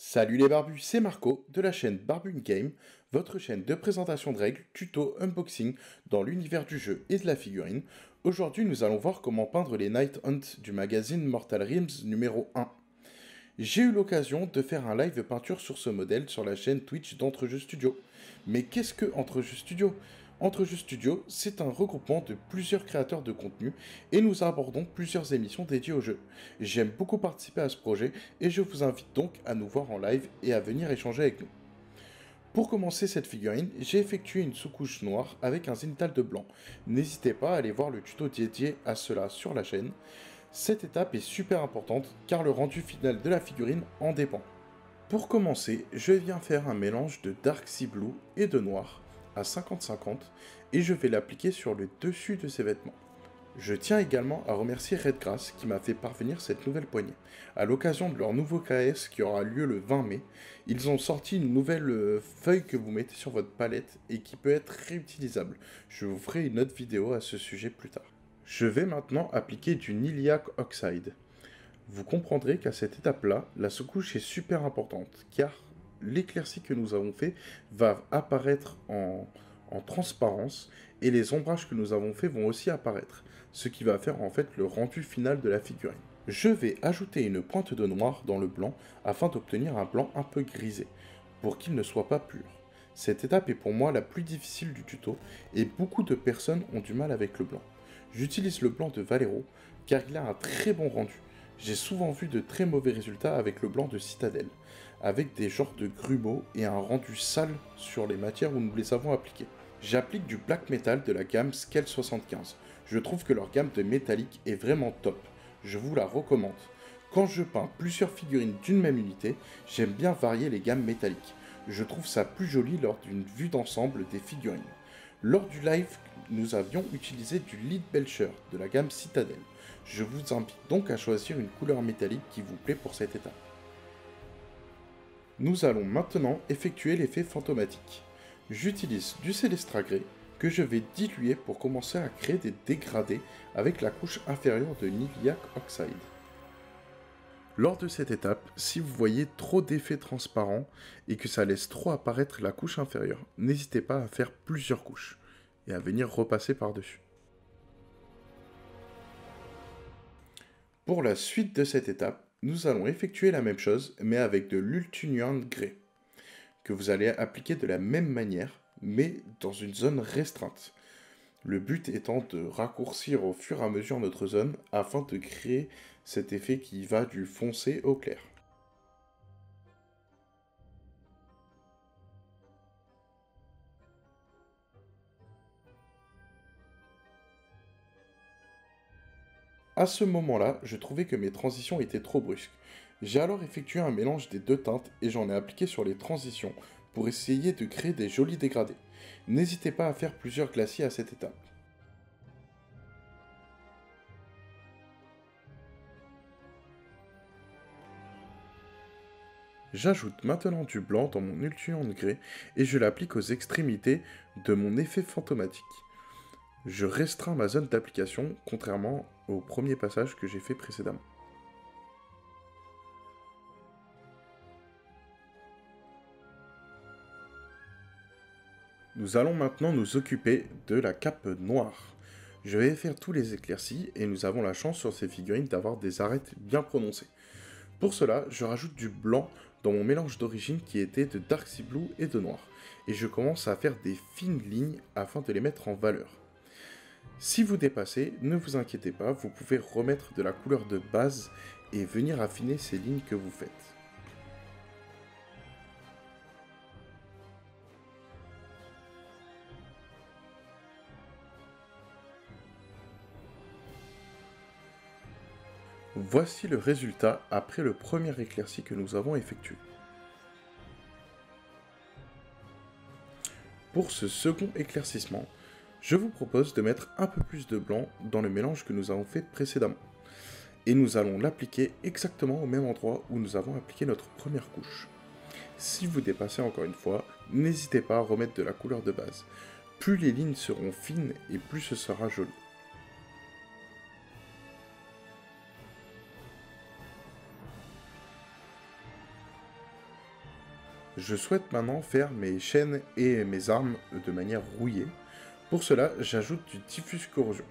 Salut les barbus, c'est Marco de la chaîne Barbune Game, votre chaîne de présentation de règles, tuto, unboxing dans l'univers du jeu et de la figurine. Aujourd'hui, nous allons voir comment peindre les Night Hunt du magazine Mortal Realms numéro 1. J'ai eu l'occasion de faire un live peinture sur ce modèle sur la chaîne Twitch d'Entrejeux Studio. Mais qu'est-ce que Entrejeux Studio? Entrejeux Studio, c'est un regroupement de plusieurs créateurs de contenu et nous abordons plusieurs émissions dédiées au jeu. J'aime beaucoup participer à ce projet et je vous invite donc à nous voir en live et à venir échanger avec nous. Pour commencer cette figurine, j'ai effectué une sous-couche noire avec un zénithal de blanc. N'hésitez pas à aller voir le tuto dédié à cela sur la chaîne. Cette étape est super importante car le rendu final de la figurine en dépend. Pour commencer, je viens faire un mélange de Dark Sea Blue et de noir à 50-50 et je vais l'appliquer sur le dessus de ses vêtements. Je tiens également à remercier Redgrass qui m'a fait parvenir cette nouvelle poignée. À l'occasion de leur nouveau KS qui aura lieu le 20 mai, ils ont sorti une nouvelle feuille que vous mettez sur votre palette et qui peut être réutilisable. Je vous ferai une autre vidéo à ce sujet plus tard. Je vais maintenant appliquer du Niliac Oxide. Vous comprendrez qu'à cette étape-là, la sous-couche est super importante, car l'éclaircie que nous avons fait va apparaître en transparence, et les ombrages que nous avons fait vont aussi apparaître, ce qui va faire en fait le rendu final de la figurine. Je vais ajouter une pointe de noir dans le blanc, afin d'obtenir un blanc un peu grisé, pour qu'il ne soit pas pur. Cette étape est pour moi la plus difficile du tuto, et beaucoup de personnes ont du mal avec le blanc. J'utilise le blanc de Valero, car il a un très bon rendu. J'ai souvent vu de très mauvais résultats avec le blanc de Citadel, avec des genres de grumeaux et un rendu sale sur les matières où nous les avons appliqués. J'applique du black metal de la gamme Scale 75. Je trouve que leur gamme de métallique est vraiment top. Je vous la recommande. Quand je peins plusieurs figurines d'une même unité, j'aime bien varier les gammes métalliques. Je trouve ça plus joli lors d'une vue d'ensemble des figurines. Lors du live, nous avions utilisé du Lead Belcher de la gamme Citadel. Je vous invite donc à choisir une couleur métallique qui vous plaît pour cette étape. Nous allons maintenant effectuer l'effet fantomatique. J'utilise du Célestra Grey que je vais diluer pour commencer à créer des dégradés avec la couche inférieure de Niliac Oxide. Lors de cette étape, si vous voyez trop d'effets transparents et que ça laisse trop apparaître la couche inférieure, n'hésitez pas à faire plusieurs couches et à venir repasser par-dessus. Pour la suite de cette étape, nous allons effectuer la même chose mais avec de l'Ultunian Grey, que vous allez appliquer de la même manière mais dans une zone restreinte. Le but étant de raccourcir au fur et à mesure notre zone afin de créer cet effet qui va du foncé au clair. À ce moment-là, je trouvais que mes transitions étaient trop brusques. J'ai alors effectué un mélange des deux teintes et j'en ai appliqué sur les transitions pour essayer de créer des jolis dégradés. N'hésitez pas à faire plusieurs glaciers à cette étape. J'ajoute maintenant du blanc dans mon Ultunian Grey et je l'applique aux extrémités de mon effet fantomatique. Je restreins ma zone d'application, contrairement au premier passage que j'ai fait précédemment. Nous allons maintenant nous occuper de la cape noire. Je vais faire tous les éclaircies et nous avons la chance sur ces figurines d'avoir des arêtes bien prononcées. Pour cela, je rajoute du blanc dans mon mélange d'origine qui était de Dark Sea Blue et de noir. Et je commence à faire des fines lignes afin de les mettre en valeur. Si vous dépassez, ne vous inquiétez pas, vous pouvez remettre de la couleur de base et venir affiner ces lignes que vous faites. Voici le résultat après le premier éclairci que nous avons effectué. Pour ce second éclaircissement, je vous propose de mettre un peu plus de blanc dans le mélange que nous avons fait précédemment. Et nous allons l'appliquer exactement au même endroit où nous avons appliqué notre première couche. Si vous dépassez encore une fois, n'hésitez pas à remettre de la couleur de base. Plus les lignes seront fines et plus ce sera joli. Je souhaite maintenant faire mes chaînes et mes armes de manière rouillée. Pour cela, j'ajoute du diffuse corrosion.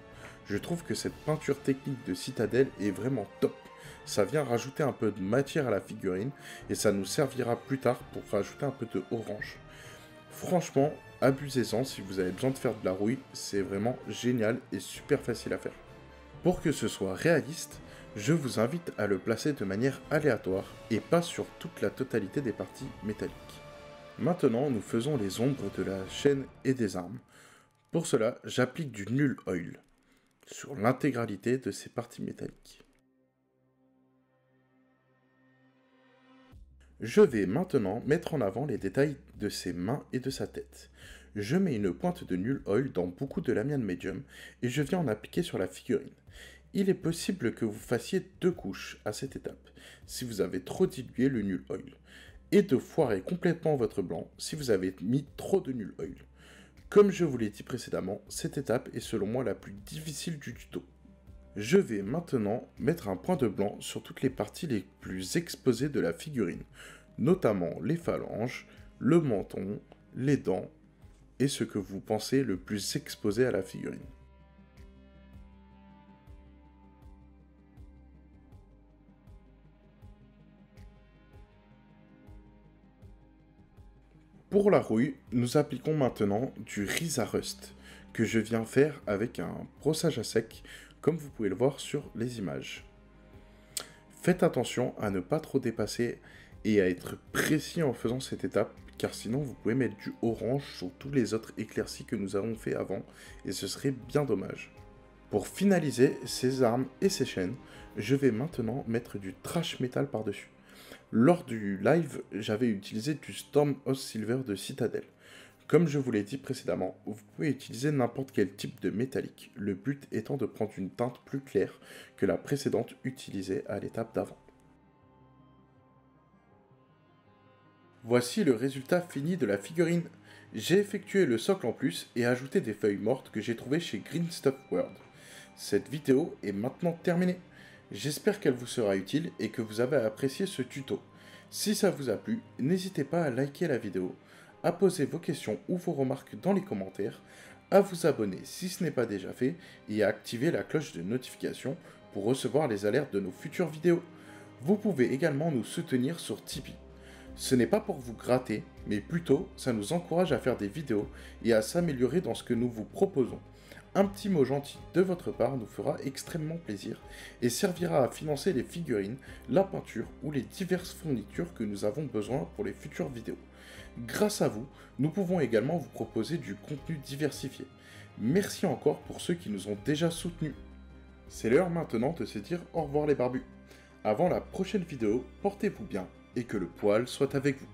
Je trouve que cette peinture technique de Citadel est vraiment top. Ça vient rajouter un peu de matière à la figurine et ça nous servira plus tard pour rajouter un peu de orange. Franchement, abusez-en si vous avez besoin de faire de la rouille, c'est vraiment génial et super facile à faire. Pour que ce soit réaliste, je vous invite à le placer de manière aléatoire et pas sur toute la totalité des parties métalliques. Maintenant, nous faisons les ombres de la chaîne et des armes. Pour cela, j'applique du Null Oil sur l'intégralité de ces parties métalliques. Je vais maintenant mettre en avant les détails de ses mains et de sa tête. Je mets une pointe de Null Oil dans beaucoup de l'amiante médium et je viens en appliquer sur la figurine. Il est possible que vous fassiez 2 couches à cette étape, si vous avez trop dilué le Null Oil, et de foirer complètement votre blanc si vous avez mis trop de Null Oil. Comme je vous l'ai dit précédemment, cette étape est selon moi la plus difficile du tuto. Je vais maintenant mettre un point de blanc sur toutes les parties les plus exposées de la figurine, notamment les phalanges, le menton, les dents et ce que vous pensez le plus exposé à la figurine. Pour la rouille, nous appliquons maintenant du Risa Rust, que je viens faire avec un brossage à sec, comme vous pouvez le voir sur les images. Faites attention à ne pas trop dépasser et à être précis en faisant cette étape, car sinon vous pouvez mettre du orange sur tous les autres éclaircies que nous avons fait avant, et ce serait bien dommage. Pour finaliser ces armes et ces chaînes, je vais maintenant mettre du trash metal par-dessus. Lors du live, j'avais utilisé du Storm of Silver de Citadel. Comme je vous l'ai dit précédemment, vous pouvez utiliser n'importe quel type de métallique, le but étant de prendre une teinte plus claire que la précédente utilisée à l'étape d'avant. Voici le résultat fini de la figurine. J'ai effectué le socle en plus et ajouté des feuilles mortes que j'ai trouvées chez Green Stuff World. Cette vidéo est maintenant terminée. J'espère qu'elle vous sera utile et que vous avez apprécié ce tuto. Si ça vous a plu, n'hésitez pas à liker la vidéo, à poser vos questions ou vos remarques dans les commentaires, à vous abonner si ce n'est pas déjà fait et à activer la cloche de notification pour recevoir les alertes de nos futures vidéos. Vous pouvez également nous soutenir sur Tipeee. Ce n'est pas pour vous gratter, mais plutôt ça nous encourage à faire des vidéos et à s'améliorer dans ce que nous vous proposons. Un petit mot gentil de votre part nous fera extrêmement plaisir et servira à financer les figurines, la peinture ou les diverses fournitures que nous avons besoin pour les futures vidéos. Grâce à vous, nous pouvons également vous proposer du contenu diversifié. Merci encore pour ceux qui nous ont déjà soutenus. C'est l'heure maintenant de se dire au revoir les barbus. Avant la prochaine vidéo, portez-vous bien et que le poil soit avec vous.